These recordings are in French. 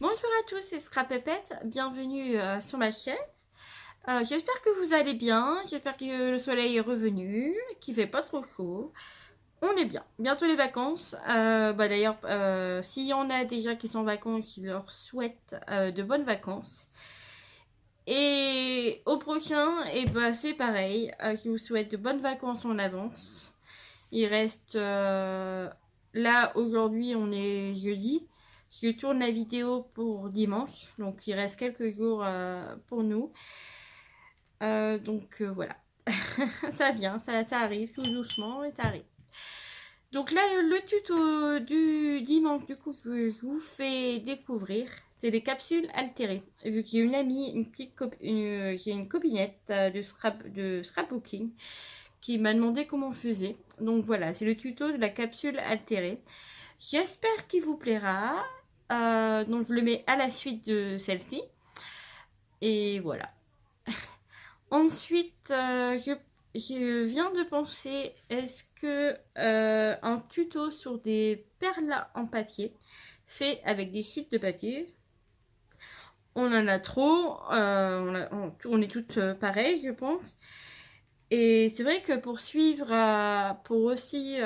Bonjour à tous, c'est Scrapépette, bienvenue sur ma chaîne. J'espère que vous allez bien, j'espère que le soleil est revenu, qu'il fait pas trop chaud. On est bien, bientôt les vacances. D'ailleurs, s'il y en a déjà qui sont en vacances, je leur souhaite de bonnes vacances. Et au prochain, c'est pareil, je vous souhaite de bonnes vacances en avance. Il reste là aujourd'hui, on est jeudi. Je tourne la vidéo pour dimanche, donc il reste quelques jours pour nous. Voilà, ça vient, ça arrive tout doucement et ça arrive. Donc là, le tuto du dimanche, du coup, je vous fais découvrir, c'est les capsules altérées. Vu que j'ai une amie, j'ai une copinette de scrapbooking qui m'a demandé comment on faisait. Donc voilà, c'est le tuto de la capsule altérée. J'espère qu'il vous plaira. Donc je le mets à la suite de celle-ci. Et voilà. Ensuite, je viens de penser, est-ce que un tuto sur des perles en papier, fait avec des chutes de papier, on en a trop, on est toutes pareilles, je pense. Et c'est vrai que pour suivre, pour aussi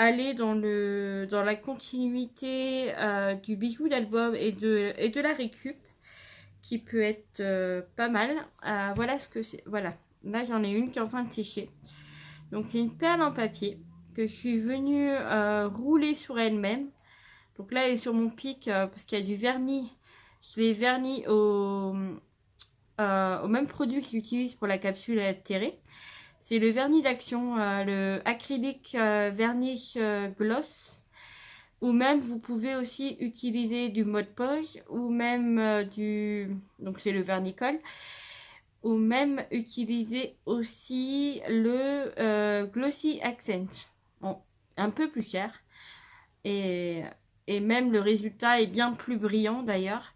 aller dans la continuité du bijou d'album et de la récup, qui peut être pas mal. Voilà ce que c'est. Voilà. Là, j'en ai une qui est en train de sécher. Donc, c'est une perle en papier que je suis venue rouler sur elle-même. Donc là, elle est sur mon pic parce qu'il y a du vernis. Je l'ai verni au même produit que j'utilise pour la capsule altérée. C'est le vernis d'action, le acrylique vernis gloss. Ou même vous pouvez aussi utiliser du Mod Podge ou même donc c'est le vernicole. Ou même utiliser aussi le Glossy Accent. Bon, un peu plus cher. Et, et même le résultat est bien plus brillant d'ailleurs.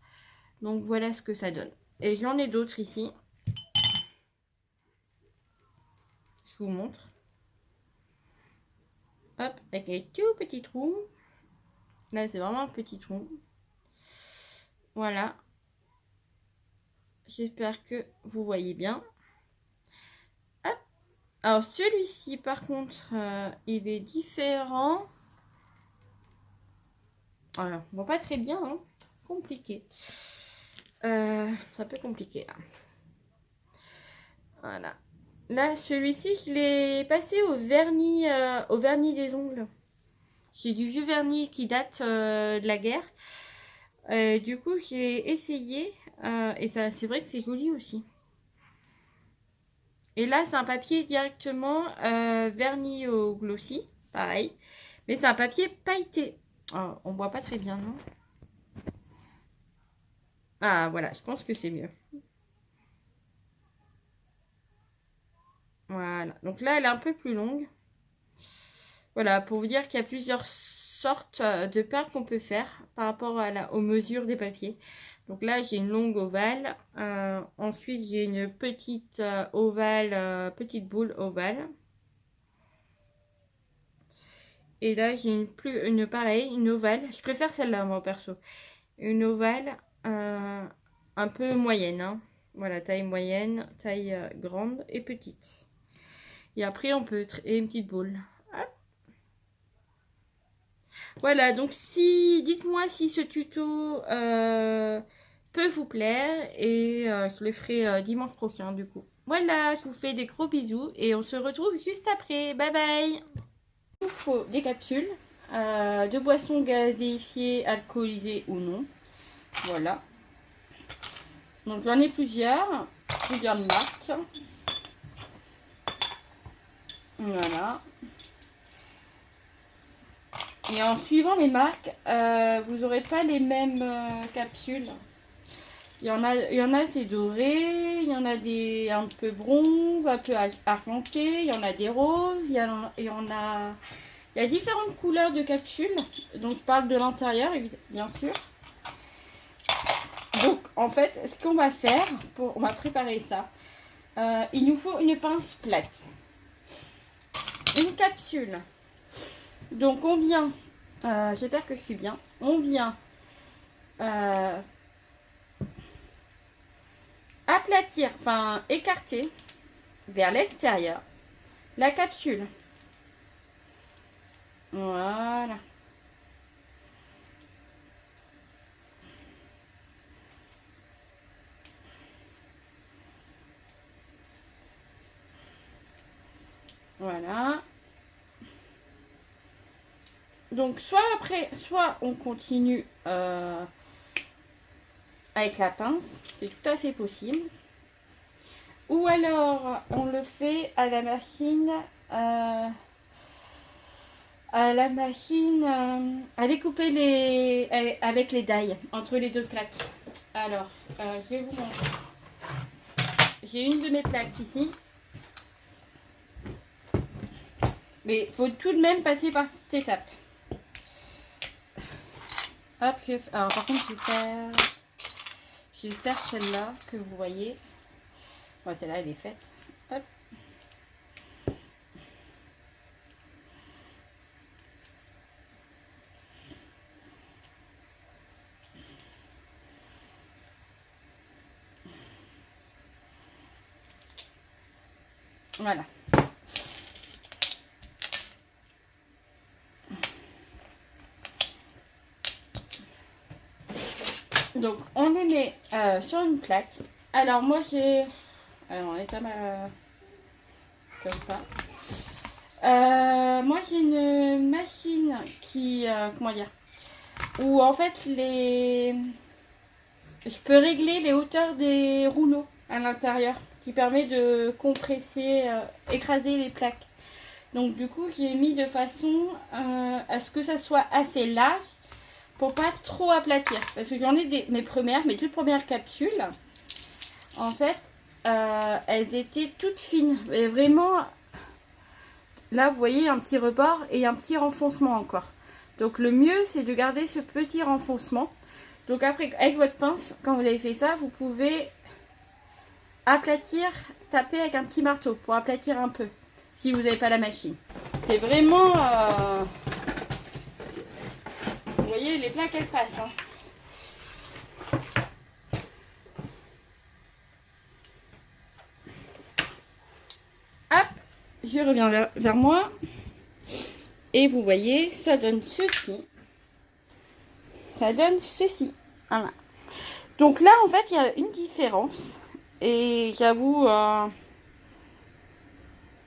Donc voilà ce que ça donne. Et j'en ai d'autres ici. Je vous montre. Hop, avec les tout petits trous. Là, c'est vraiment un petit trou. Voilà. J'espère que vous voyez bien. Hop. Alors, celui-ci, par contre, il est différent. Alors, on voit pas très bien, hein. Compliqué. C'est un peu compliqué, là. Voilà. Là, celui-ci, je l'ai passé au vernis des ongles. J'ai du vieux vernis qui date de la guerre. Du coup, j'ai essayé. Et ça, c'est vrai que c'est joli aussi. Et là, c'est un papier directement verni au glossy. Pareil. Mais c'est un papier pailleté. Oh, on voit pas très bien, non? Ah, voilà. Je pense que c'est mieux. Voilà. Donc là, elle est un peu plus longue. Voilà, pour vous dire qu'il y a plusieurs sortes de perles qu'on peut faire par rapport aux mesures des papiers. Donc là, j'ai une longue ovale. Ensuite, j'ai une petite ovale, petite boule ovale. Et là, j'ai une ovale. Je préfère celle-là, moi, perso. Une ovale un peu moyenne. Hein. Voilà, taille moyenne, taille grande et petite. Et après, et une petite boule. Hop. Voilà, donc dites-moi si ce tuto peut vous plaire et je le ferai dimanche prochain du coup. Voilà, je vous fais des gros bisous et on se retrouve juste après. Bye bye. Il nous faut des capsules de boissons gazéifiées, alcoolisées ou non. Voilà. Donc j'en ai plusieurs de marques. Voilà. Et en suivant les marques, vous n'aurez pas les mêmes capsules. Il y en a c'est doré, il y en a des un peu bronze, un peu argenté, il y en a des roses, il y a différentes couleurs de capsules. Donc je parle de l'intérieur, bien sûr. Donc en fait, ce qu'on va faire, on va préparer ça. Il nous faut une pince plate, une capsule. Donc on vient J'espère que je suis bien. On vient aplatir, enfin écarter vers l'extérieur la capsule. Voilà. Voilà. Donc soit on continue avec la pince, c'est tout à fait possible. Ou alors on le fait à la machine, à découper avec les dailles entre les deux plaques. Alors, je vais vous montrer. J'ai une de mes plaques ici. Mais il faut tout de même passer par cette étape. Hop, alors par contre, je vais faire celle-là que vous voyez. Bon, celle-là, elle est faite. Hop. Voilà. Donc, on les met sur une plaque. Alors, moi, j'ai... Alors, on est pas mal comme ça. Moi, j'ai une machine qui... comment dire, où, en fait, je peux régler les hauteurs des rouleaux à l'intérieur, qui permet de compresser, écraser les plaques. Donc, du coup, j'ai mis de façon à ce que ça soit assez large pour pas trop aplatir. Parce que j'en ai mes toutes premières capsules, en fait, elles étaient toutes fines. Et vraiment, là, vous voyez un petit rebord et un petit renfoncement encore. Donc, le mieux, c'est de garder ce petit renfoncement. Donc, après, avec votre pince, quand vous avez fait ça, vous pouvez aplatir, taper avec un petit marteau pour aplatir un peu, si vous n'avez pas la machine. C'est vraiment... Vous voyez, les plaques, elles passent. Hein. Hop, je reviens vers moi. Et vous voyez, ça donne ceci. Ça donne ceci. Voilà. Donc là, en fait, il y a une différence. Et j'avoue,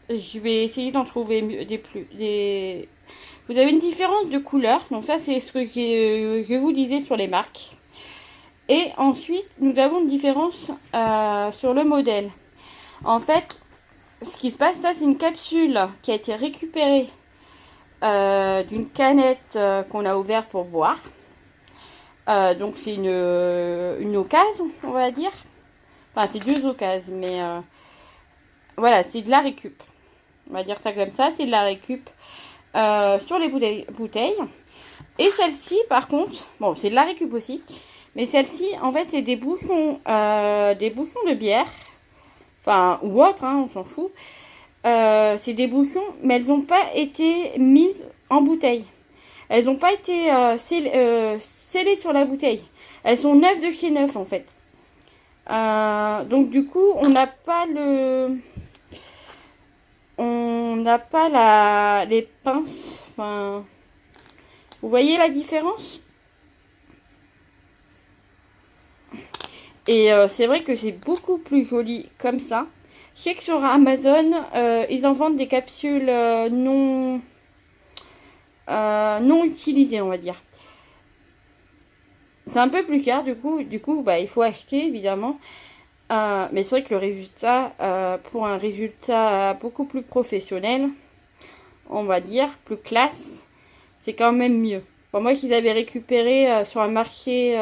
je vais essayer d'en trouver des... Vous avez une différence de couleur. Donc ça, c'est ce que je vous disais sur les marques. Et ensuite, nous avons une différence sur le modèle. En fait, ce qui se passe, ça, c'est une capsule qui a été récupérée d'une canette qu'on a ouverte pour boire. Donc c'est une occasion, on va dire. Enfin, c'est deux occasions, mais voilà, c'est de la récup. On va dire ça comme ça, c'est de la récup sur les bouteilles. Et celle-ci, par contre, bon, c'est de la récup aussi, mais celle-ci, en fait, c'est des bouchons de bière, enfin, ou autre, hein, on s'en fout. C'est des bouchons, mais elles n'ont pas été mises en bouteille. Elles n'ont pas été scellées sur la bouteille. Elles sont neuves de chez neuf, en fait. Donc, du coup, on n'a pas les pinces. Enfin, vous voyez la différence? Et c'est vrai que c'est beaucoup plus joli comme ça. Je sais que sur Amazon, ils en vendent des capsules non utilisées, on va dire. C'est un peu plus cher, du coup bah, il faut acheter, évidemment. Mais c'est vrai que le résultat, pour un résultat beaucoup plus professionnel, on va dire, plus classe, c'est quand même mieux. Bon, moi, je les avais récupérés sur un marché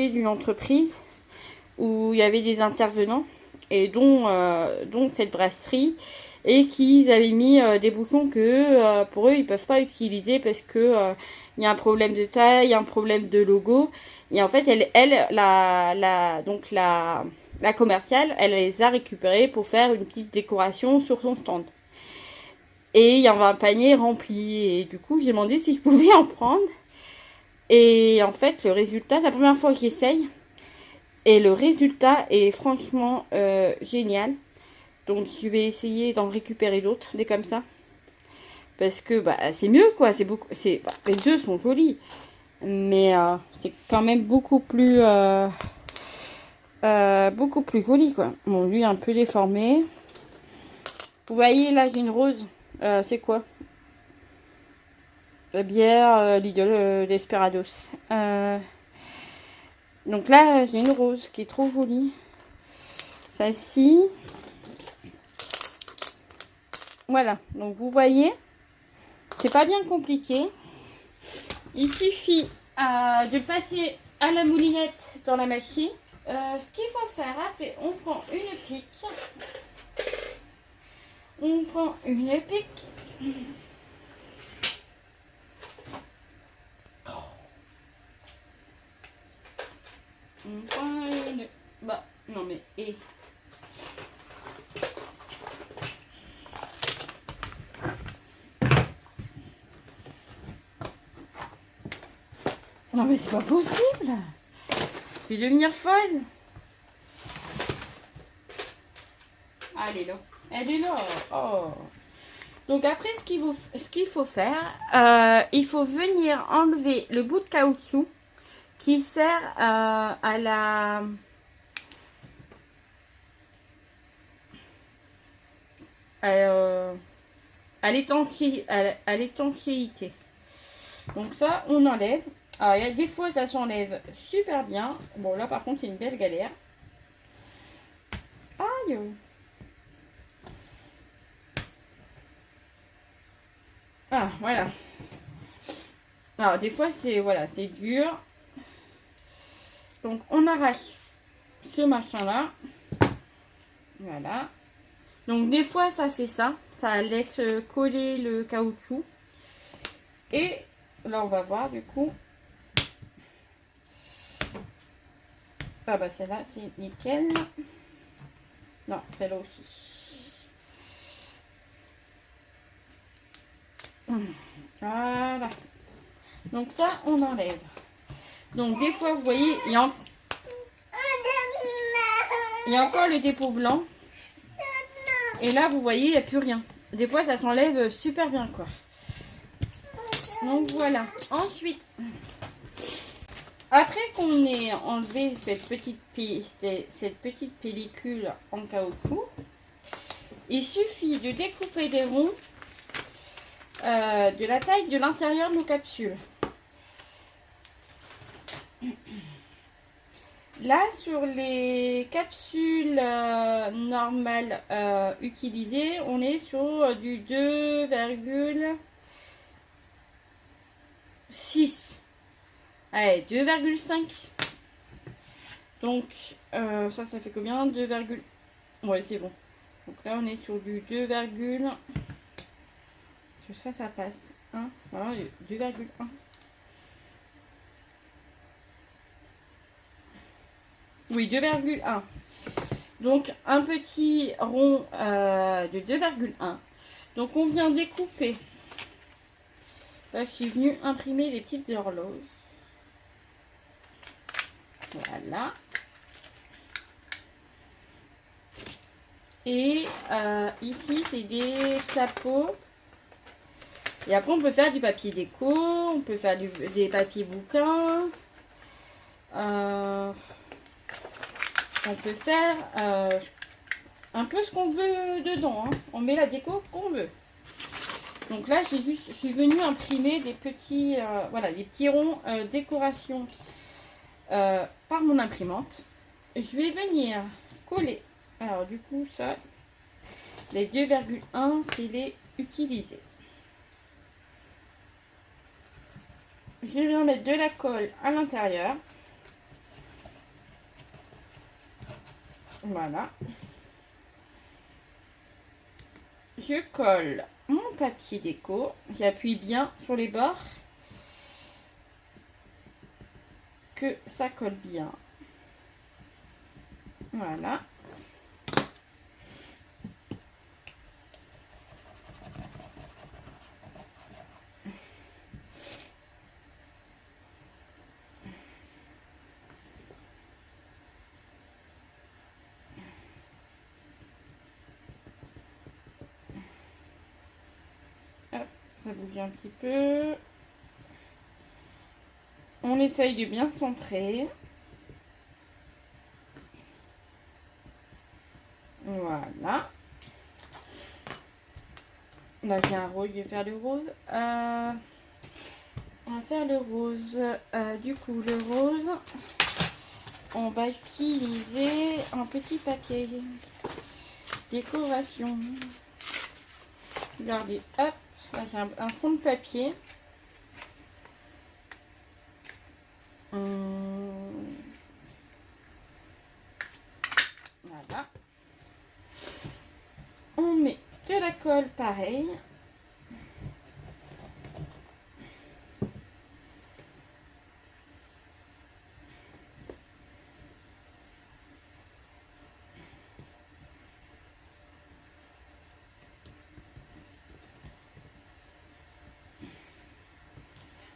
d'une entreprise où il y avait des intervenants et dont cette brasserie, et qu'ils avaient mis des bouchons que pour eux ils peuvent pas utiliser parce que il y a un problème de taille, un problème de logo, et en fait la commerciale, elle les a récupérés pour faire une petite décoration sur son stand. Et il y avait un panier rempli. Et du coup, j'ai demandé si je pouvais en prendre. Et en fait, le résultat, c'est la première fois que j'essaye. Et le résultat est franchement génial. Donc, je vais essayer d'en récupérer d'autres, des comme ça. Parce que bah, c'est mieux, quoi. C'est beaucoup, bah, les deux sont jolis. Mais c'est quand même beaucoup plus joli, quoi. Bon, lui, un peu déformé. Vous voyez, là, j'ai une rose. C'est quoi? La bière, l'idole d'Esperados. Donc là, j'ai une rose qui est trop jolie. Celle-ci. Voilà. Donc vous voyez, c'est pas bien compliqué. Il suffit de le passer à la moulinette dans la machine. Ce qu'il faut faire, après, on prend une pique. On prend une pique. On prend une... Bah, non mais... Et... Non mais c'est pas possible. Je vais devenir folle. Ah, elle est là. Elle est là. Oh. Donc après, ce qu'il faut faire, il faut venir enlever le bout de caoutchouc qui sert à la... à l'étanchéité. Donc ça, on enlève. Alors, il y a des fois, ça s'enlève super bien. Bon, là, par contre, c'est une belle galère. Aïe! Ah, voilà. Alors, des fois, c'est voilà, c'est dur. Donc, on arrache ce machin-là. Voilà. Donc, des fois, ça fait ça. Ça laisse coller le caoutchouc. Et là, on va voir, du coup. Ah, bah, celle-là, c'est nickel. Non, celle-là aussi. Voilà. Donc, ça, on enlève. Donc, des fois, vous voyez, il y a encore le dépôt blanc. Et là, vous voyez, il n'y a plus rien. Des fois, ça s'enlève super bien, quoi. Donc, voilà. Ensuite, après qu'on ait enlevé cette petite pellicule en caoutchouc, il suffit de découper des ronds de la taille de l'intérieur de nos capsules. Là, sur les capsules normales utilisées, on est sur du 2,6. Allez, 2,5. Donc, ça fait combien? 2, ouais, c'est bon. Donc là, on est sur du 2, ça passe. 1, voilà, 2,1. Oui, 2,1. Donc, un petit rond de 2,1. Donc, on vient découper. Là, je suis venue imprimer les petites horloges. Voilà. Et ici, c'est des chapeaux. Et après, on peut faire du papier déco. On peut faire des papiers bouquins. On peut faire un peu ce qu'on veut dedans. Hein. On met la déco qu'on veut. Donc là, je suis venue imprimer des petits, voilà, des petits ronds décoration par mon imprimante. Je vais venir coller. Alors du coup, ça, les 2,1, c'est les utiliser. Je viens mettre de la colle à l'intérieur. Voilà. Je colle mon papier déco. J'appuie bien sur les bords. Que ça colle bien. Voilà. Ça bouge un petit peu. On essaye de bien centrer. Voilà. Là j'ai un rose, je vais faire le rose. On va faire le rose. Du coup, le rose, on va utiliser un petit papier décoration. Regardez, hop, là j'ai un fond de papier. Voilà. On met de la colle pareil.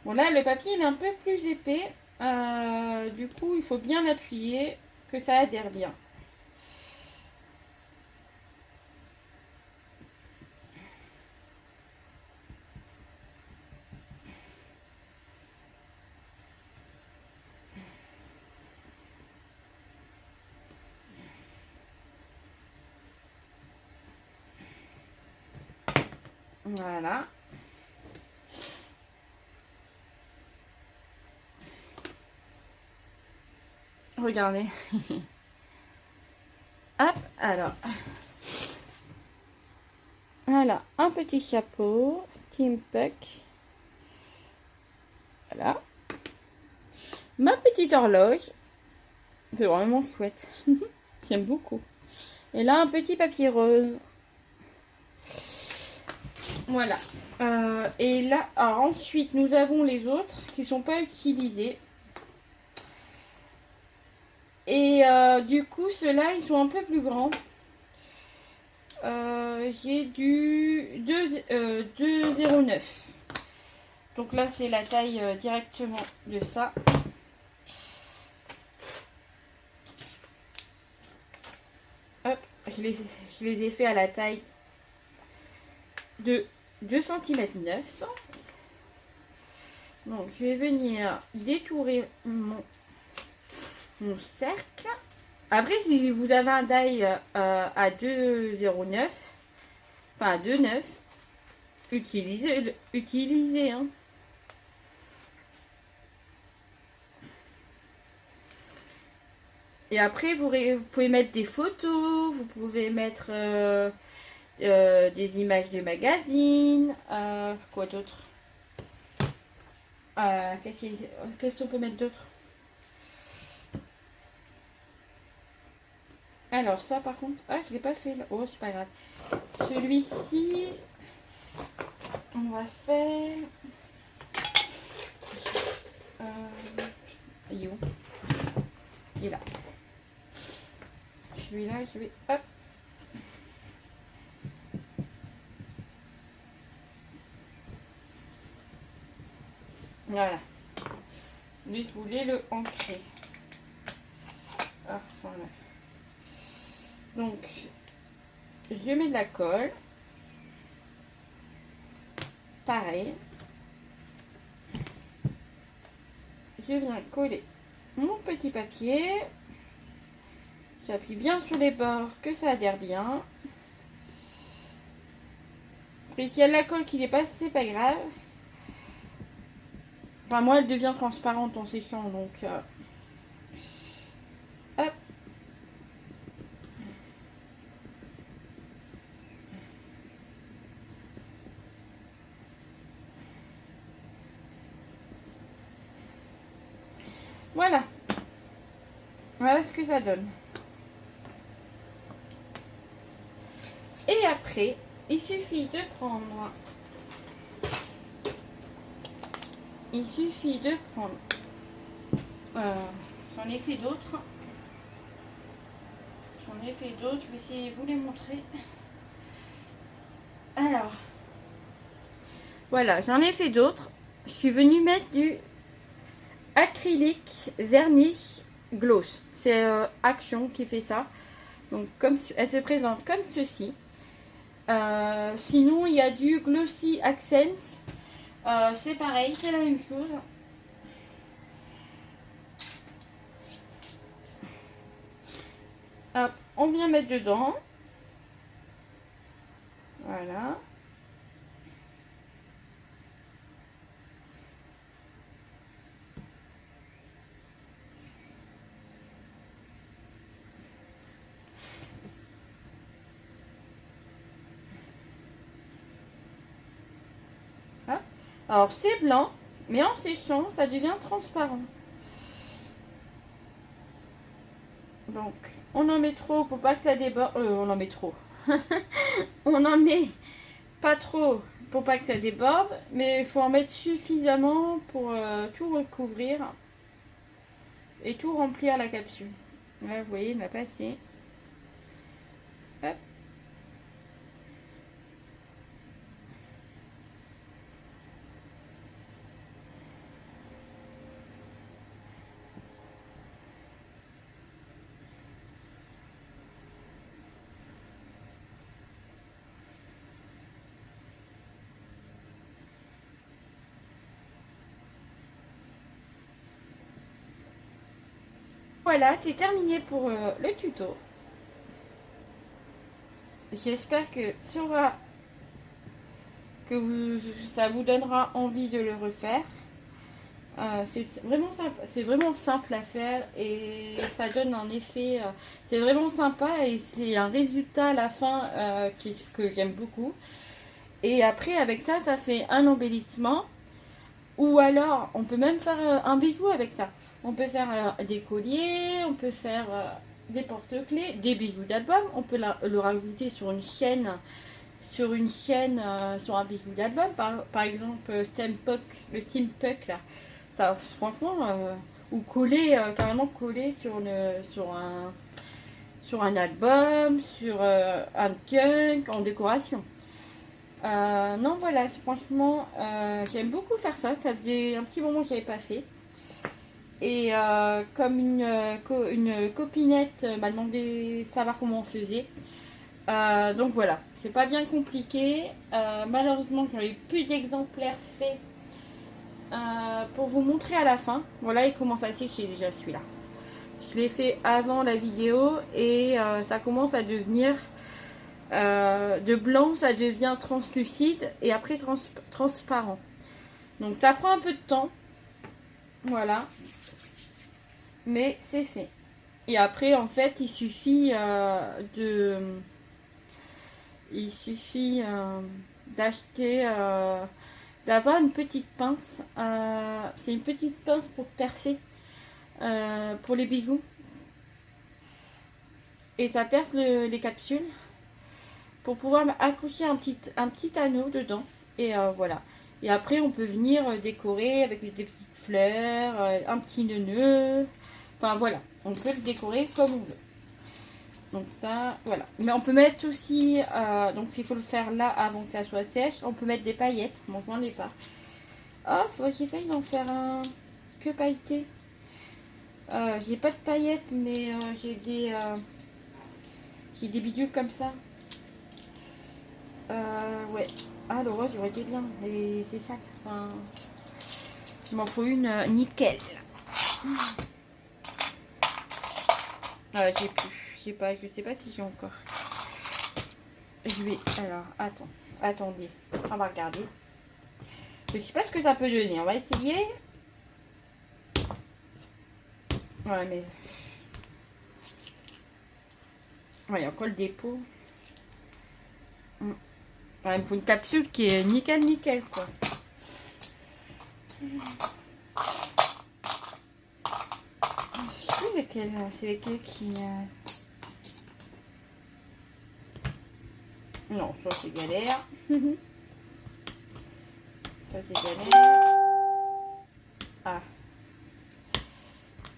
Bon là le papier il est un peu plus épais. Du coup il faut bien l'appuyer, que ça adhère bien. Voilà. Regardez. Hop, alors. Voilà, un petit chapeau, Team Puck. Voilà. Ma petite horloge. C'est vraiment chouette. J'aime beaucoup. Et là, un petit papier rose. Voilà. Et là, alors ensuite, nous avons les autres qui ne sont pas utilisés. Et du coup, ceux-là, ils sont un peu plus grands. J'ai du 2,09. Donc là, c'est la taille directement de ça. Hop, je les ai fait à la taille de 2,9 cm. Donc, je vais venir détourer mon cercle. Après, si vous avez un die à 2,09, enfin à 2,9, utilisez hein. Et après, vous pouvez mettre des photos, vous pouvez mettre des images de magazines, quoi d'autre, qu'est-ce qu'on peut mettre d'autre? Alors ça par contre, je l'ai pas fait là. Oh c'est pas grave. Celui-ci, on va faire. Il est où? Il est là. Celui-là, je vais. Hop. Voilà. Lui, je voulais le ancrer. Voilà. Donc, je mets de la colle. Pareil. Je viens coller mon petit papier. J'appuie bien sur les bords, que ça adhère bien. Après, s'il y a de la colle qui dépasse, c'est pas grave. Enfin, moi, elle devient transparente en séchant, donc... hop. Voilà. Voilà ce que ça donne. Et après, il suffit de prendre... j'en ai fait d'autres. Je vais essayer de vous les montrer. Alors, voilà, j'en ai fait d'autres. Je suis venue mettre du acrylique vernis gloss. C'est Action qui fait ça. Donc, comme elle se présente comme ceci. Sinon, il y a du Glossy Accents. C'est pareil, c'est la même chose. Hop, on vient mettre dedans. Voilà. Hop. Alors c'est blanc, mais en séchant, ça devient transparent. Donc, on en met trop pour pas que ça déborde. On en met trop. On en met pas trop pour pas que ça déborde, mais il faut en mettre suffisamment pour tout recouvrir et tout remplir la capsule. Là, vous voyez, il n'a pas assez. Hop. Voilà, c'est terminé pour le tuto. J'espère que ça vous donnera envie de le refaire. C'est vraiment simple à faire et ça donne un effet. C'est vraiment sympa et c'est un résultat à la fin que j'aime beaucoup. Et après, avec ça, ça fait un embellissement. Ou alors, on peut même faire un bijou avec ça. On peut faire des colliers, on peut faire des porte-clés, des bijoux d'album. On peut le rajouter sur une chaîne, sur un bijou d'album. Par exemple, le Team Puck là. Ça, franchement, ou coller, carrément coller sur un album, sur un junk en décoration. Non, voilà, franchement, j'aime beaucoup faire ça. Ça faisait un petit moment que je n'avais pas fait. Et comme une copinette m'a demandé de savoir comment on faisait. Donc voilà, c'est pas bien compliqué. Malheureusement, j'avais plus d'exemplaires faits pour vous montrer à la fin. Voilà, il commence à sécher déjà celui-là. Je l'ai fait avant la vidéo et ça commence à devenir de blanc, ça devient translucide et après transparent. Donc ça prend un peu de temps. Voilà. Mais c'est fait. Et après, en fait, il suffit d'acheter, d'avoir une petite pince. C'est une petite pince pour percer pour les bijoux. Et ça perce les capsules pour pouvoir accrocher un petit anneau dedans. Et voilà. Et après, on peut venir décorer avec des petites fleurs, un petit nœud. Enfin voilà, on peut le décorer comme on veut. Donc ça, voilà. Mais on peut mettre aussi, donc il faut le faire là avant que ça soit sèche. On peut mettre des paillettes, bon j'en ai pas. Oh, faut que j'essaye d'en faire un que pailleté. J'ai pas de paillettes, mais j'ai des bidules comme ça. Ouais. Ah, le rose, il aurait été bien, mais c'est ça. Enfin, il m'en faut une nickel. J'ai plus. Je sais pas si j'ai encore. Je vais. Alors, attendez. On va regarder. Je sais pas ce que ça peut donner. On va essayer. Ouais, mais. Ouais, il y a encore le dépôt. Ouais, il me faut une capsule qui est nickel, quoi. Je sais lesquelles, c'est lesquelles qui. Non, ça c'est galère. Ça c'est galère. Ah.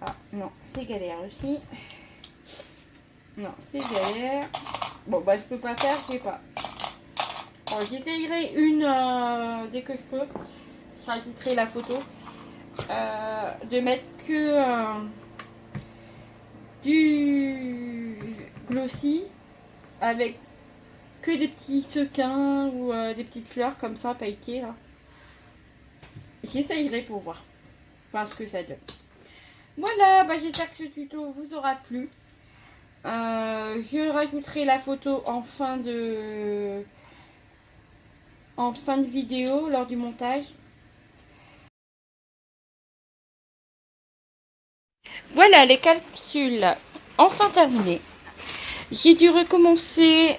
Ah, non, c'est galère aussi. Non, c'est galère. Bon, bah je peux pas faire, je sais pas. Bon, j'essayerai une dès que je peux. Je rajouterai la photo. De mettre que du glossy avec que des petits sequins ou des petites fleurs comme ça pailletées là. j'essayerai pour voir ce que ça donne. Voilà, bah, j'espère que ce tuto vous aura plu. Je rajouterai la photo en fin de vidéo lors du montage. Voilà les capsules enfin terminées. J'ai dû recommencer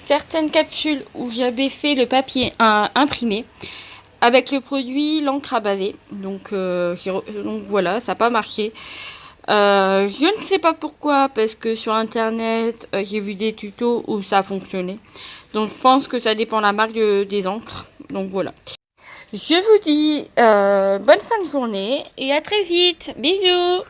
certaines capsules où j'avais fait le papier imprimé avec le produit l'encre à baver. Donc voilà, ça n'a pas marché. Je ne sais pas pourquoi, parce que sur internet j'ai vu des tutos où ça a fonctionné. Donc je pense que ça dépend de la marque des encres. Donc voilà. Je vous dis bonne fin de journée et à très vite. Bisous.